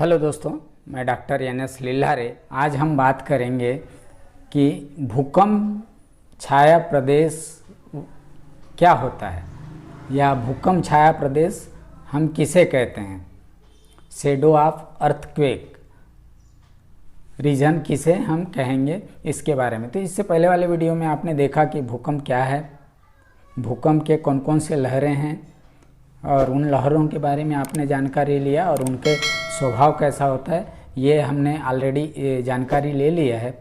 Hello दोस्तों, मैं doctor NS Lilhare. आज हम बात करेंगे कि भूकंप छाया प्रदेश क्या होता है या भूकंप छाया प्रदेश हम किसे कहते हैं। शेडो ऑफ अर्थक्वेक रीजन किसे हम कहेंगे, इसके बारे में। तो इससे पहले वाले वीडियो में आपने देखा कि भूकंप क्या है, भूकंप के कौन कौन से लहरें हैं और उन लहरों के बारे में आपने जानकारी लिया और उनके स्वभाव कैसा होता है, ये हमने ऑलरेडी जानकारी ले लिया है।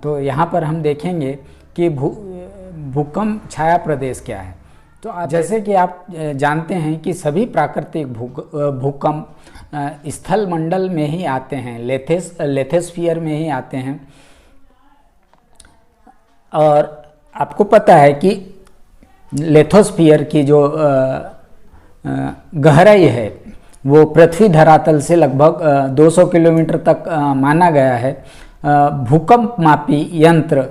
तो यहाँ पर हम देखेंगे कि भूकंप छाया प्रदेश क्या है। तो जैसे कि आप जानते हैं कि सभी प्राकृतिक भूकंप स्थल मंडल में ही आते हैं, लेथोस्फीयर में ही आते हैं। और आपको पता है कि लेथोस्फीयर की जो गहराई है वो पृथ्वी धरातल से लगभग 200 किलोमीटर तक माना गया है। भूकंप मापी यंत्र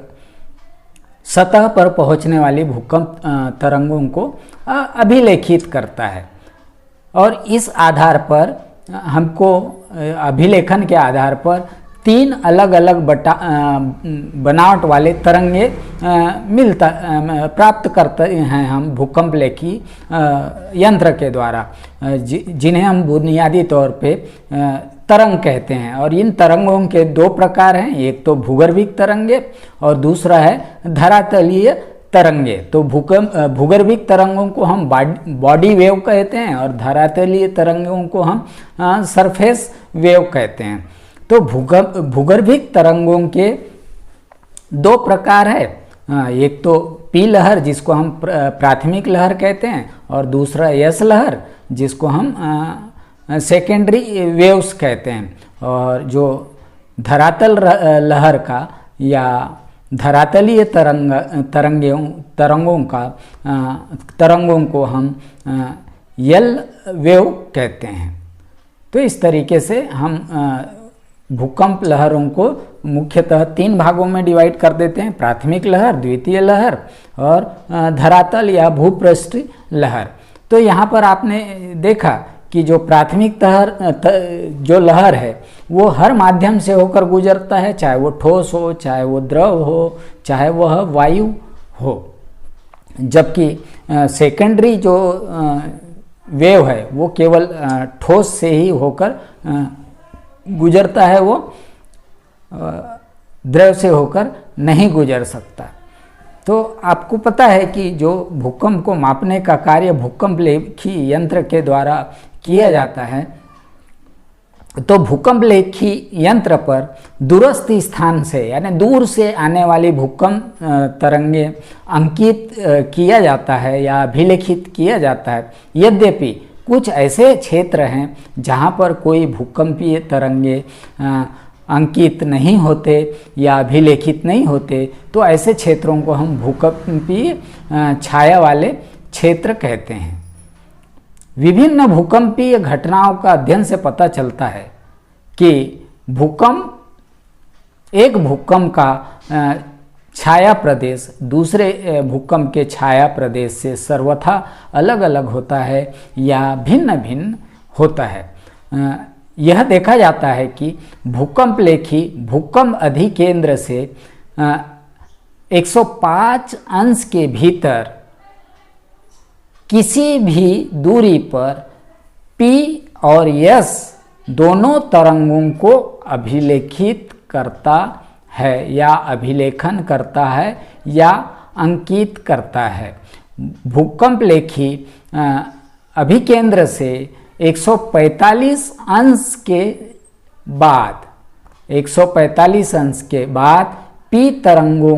सतह पर पहुंचने वाली भूकंप तरंगों को अभिलेखित करता है और इस आधार पर हमको अभिलेखन के आधार पर 3 अलग अलग बनावट वाले तरंगे प्राप्त करते हैं हम भूकंप लेखी यंत्र के द्वारा, जिन्हें हम बुनियादी तौर पे तरंग कहते हैं। और इन तरंगों के 2 प्रकार हैं, एक तो भूगर्भिक तरंगे और दूसरा है धरातलीय तरंगे। तो भूगर्भिक तरंगों को हम बॉडी वेव कहते हैं और धरातलीय तरंगों को हम सरफेस वेव कहते हैं। तो भूगर्भिक तरंगों के 2 प्रकार है, एक तो पी लहर जिसको हम प्राथमिक लहर कहते हैं और दूसरा एस लहर जिसको हम सेकेंडरी वेव्स कहते हैं। और जो धरातल लहर का या धरातलीय तरंगों को हम यल वेव कहते हैं। तो इस तरीके से हम भूकंप लहरों को मुख्यतः 3 भागों में डिवाइड कर देते हैं, प्राथमिक लहर, द्वितीय लहर और धरातल या भूपृष्ठ लहर। तो यहाँ पर आपने देखा कि जो प्राथमिक जो लहर है वो हर माध्यम से होकर गुजरता है, चाहे वो ठोस हो, चाहे वो द्रव हो, चाहे वह वायु हो। जबकि सेकेंडरी जो वेव है वो केवल ठोस से ही होकर गुजरता है, वो द्रव से होकर नहीं गुजर सकता। तो आपको पता है कि जो भूकंप को मापने का कार्य भूकंप लेखी यंत्र के द्वारा किया जाता है, तो भूकंप लेखी यंत्र पर दूरस्थ स्थान से यानी दूर से आने वाली भूकंप तरंगे अंकित किया जाता है या अभिलेखित किया जाता है। यद्यपि कुछ ऐसे क्षेत्र हैं जहां पर कोई भूकंपीय तरंगे अंकित नहीं होते या अभिलेखित नहीं होते, तो ऐसे क्षेत्रों को हम भूकंपीय छाया वाले क्षेत्र कहते हैं। विभिन्न भूकंपीय घटनाओं का अध्ययन से पता चलता है कि एक भूकंप का छाया प्रदेश दूसरे भूकंप के छाया प्रदेश से सर्वथा अलग अलग होता है या भिन्न भिन्न होता है। यह देखा जाता है कि भूकंप लेखी भूकंप अधिकेंद्र से 105 अंश के भीतर किसी भी दूरी पर P और S दोनों तरंगों को अभिलेखित करता है या अभिलेखन करता है या अंकित करता है। भूकंप लेखी अभिकेंद्र से 145 अंश के बाद P तरंगों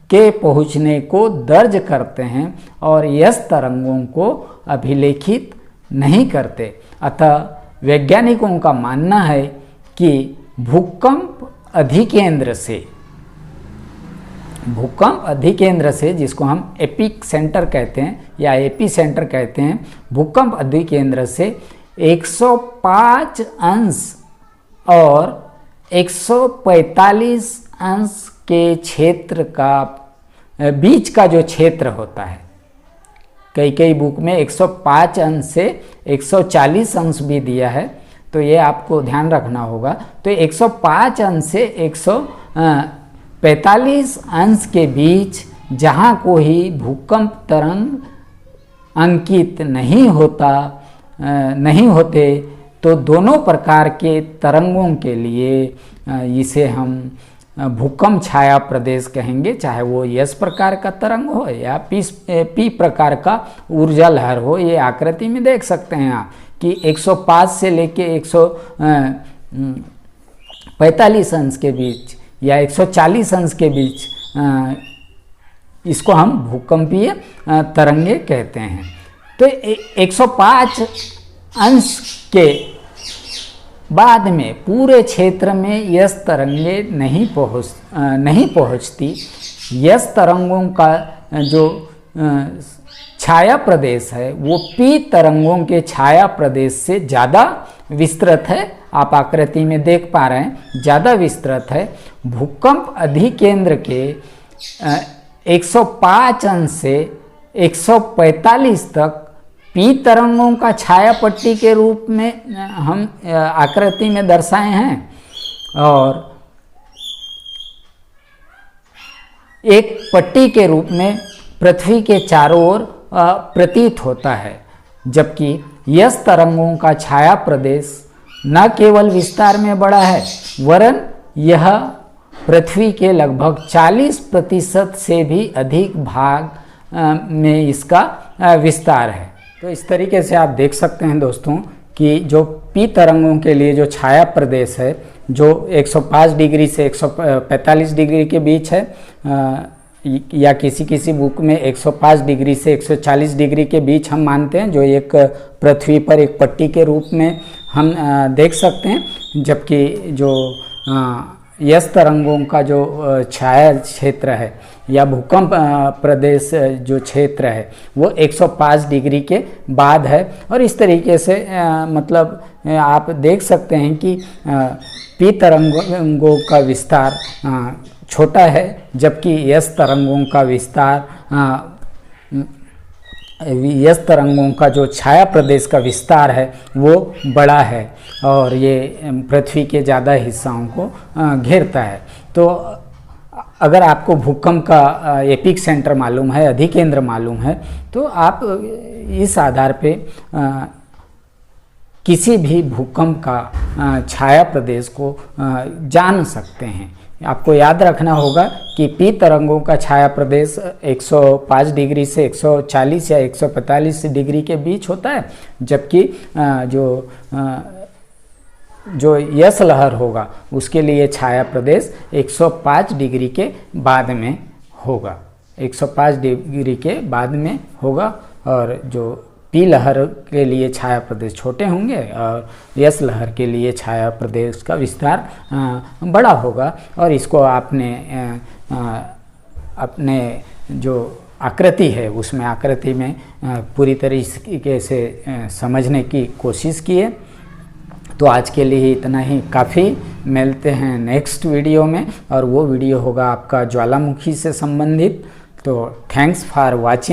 के पहुँचने को दर्ज करते हैं और S तरंगों को अभिलेखित नहीं करते। अतः वैज्ञानिकों का मानना है कि भूकंप अधिकेंद्र से जिसको हम एपिक सेंटर कहते हैं या एपी सेंटर कहते हैं, भूकंप अधिकेंद्र से 105 अंश और 145 अंश के क्षेत्र का बीच का जो क्षेत्र होता है, कई बुक में 105 अंश से 140 अंश भी दिया है, तो ये आपको ध्यान रखना होगा। तो 105 अंश से 145 अंश के बीच जहाँ कोई भूकंप तरंग अंकित नहीं होते तो दोनों प्रकार के तरंगों के लिए इसे हम भूकंप छाया प्रदेश कहेंगे, चाहे वो एस प्रकार का तरंग हो या पी प्रकार का ऊर्जा लहर हो। ये आकृति में देख सकते हैं आप कि 105 से लेके 145 अंश के बीच या 140 अंश के बीच इसको हम भूकंपीय तरंगे कहते हैं। तो 105 अंश के बाद में पूरे क्षेत्र में यस तरंगे नहीं पहुंचती। यस तरंगों का जो छाया प्रदेश है वो पी तरंगों के छाया प्रदेश से ज़्यादा विस्तृत है। आप आकृति में देख पा रहे हैं, ज़्यादा विस्तृत है। भूकंप अधिकेंद्र के 105 अंश से 145 तक पी तरंगों का छाया पट्टी के रूप में हम आकृति में दर्शाए हैं, और एक पट्टी के रूप में पृथ्वी के चारों ओर प्रतीत होता है। जबकि यस तरंगों का छाया प्रदेश न केवल विस्तार में बड़ा है वरन यह पृथ्वी के लगभग 40% से भी अधिक भाग में इसका विस्तार है। तो इस तरीके से आप देख सकते हैं दोस्तों कि जो पी तरंगों के लिए जो छाया प्रदेश है जो 105 डिग्री से 145 डिग्री के बीच है, या किसी बुक में 105 डिग्री से 140 डिग्री के बीच हम मानते हैं, जो एक पृथ्वी पर एक पट्टी के रूप में हम देख सकते हैं। जबकि जो यस तरंगों का जो छाया क्षेत्र है या भूकंप प्रदेश जो क्षेत्र है वो 105 डिग्री के बाद है। और इस तरीके से मतलब आप देख सकते हैं कि पी तरंगों का विस्तार छोटा है, जबकि यस तरंगों का विस्तार यस तरंगों का जो छाया प्रदेश का विस्तार है वो बड़ा है और ये पृथ्वी के ज़्यादा हिस्सों को घेरता है। तो अगर आपको भूकंप का एपिक सेंटर मालूम है, अधिकेंद्र मालूम है, तो आप इस आधार पे किसी भी भूकंप का छाया प्रदेश को जान सकते हैं। आपको याद रखना होगा कि पी तरंगों का छाया प्रदेश 105 डिग्री से 140 या 145 डिग्री के बीच होता है, जबकि जो यस लहर होगा उसके लिए छाया प्रदेश 105 डिग्री के बाद में होगा, 105 डिग्री के बाद में होगा। और जो पी लहर के लिए छाया प्रदेश छोटे होंगे और यस लहर के लिए छाया प्रदेश का विस्तार बड़ा होगा। और इसको आपने अपने जो आकृति है उसमें आकृति में पूरी तरीके से समझने की कोशिश किए। तो आज के लिए इतना ही काफ़ी। मिलते हैं नेक्स्ट वीडियो में, और वो वीडियो होगा आपका ज्वालामुखी से संबंधित। तो थैंक्स फॉर वाचिंग।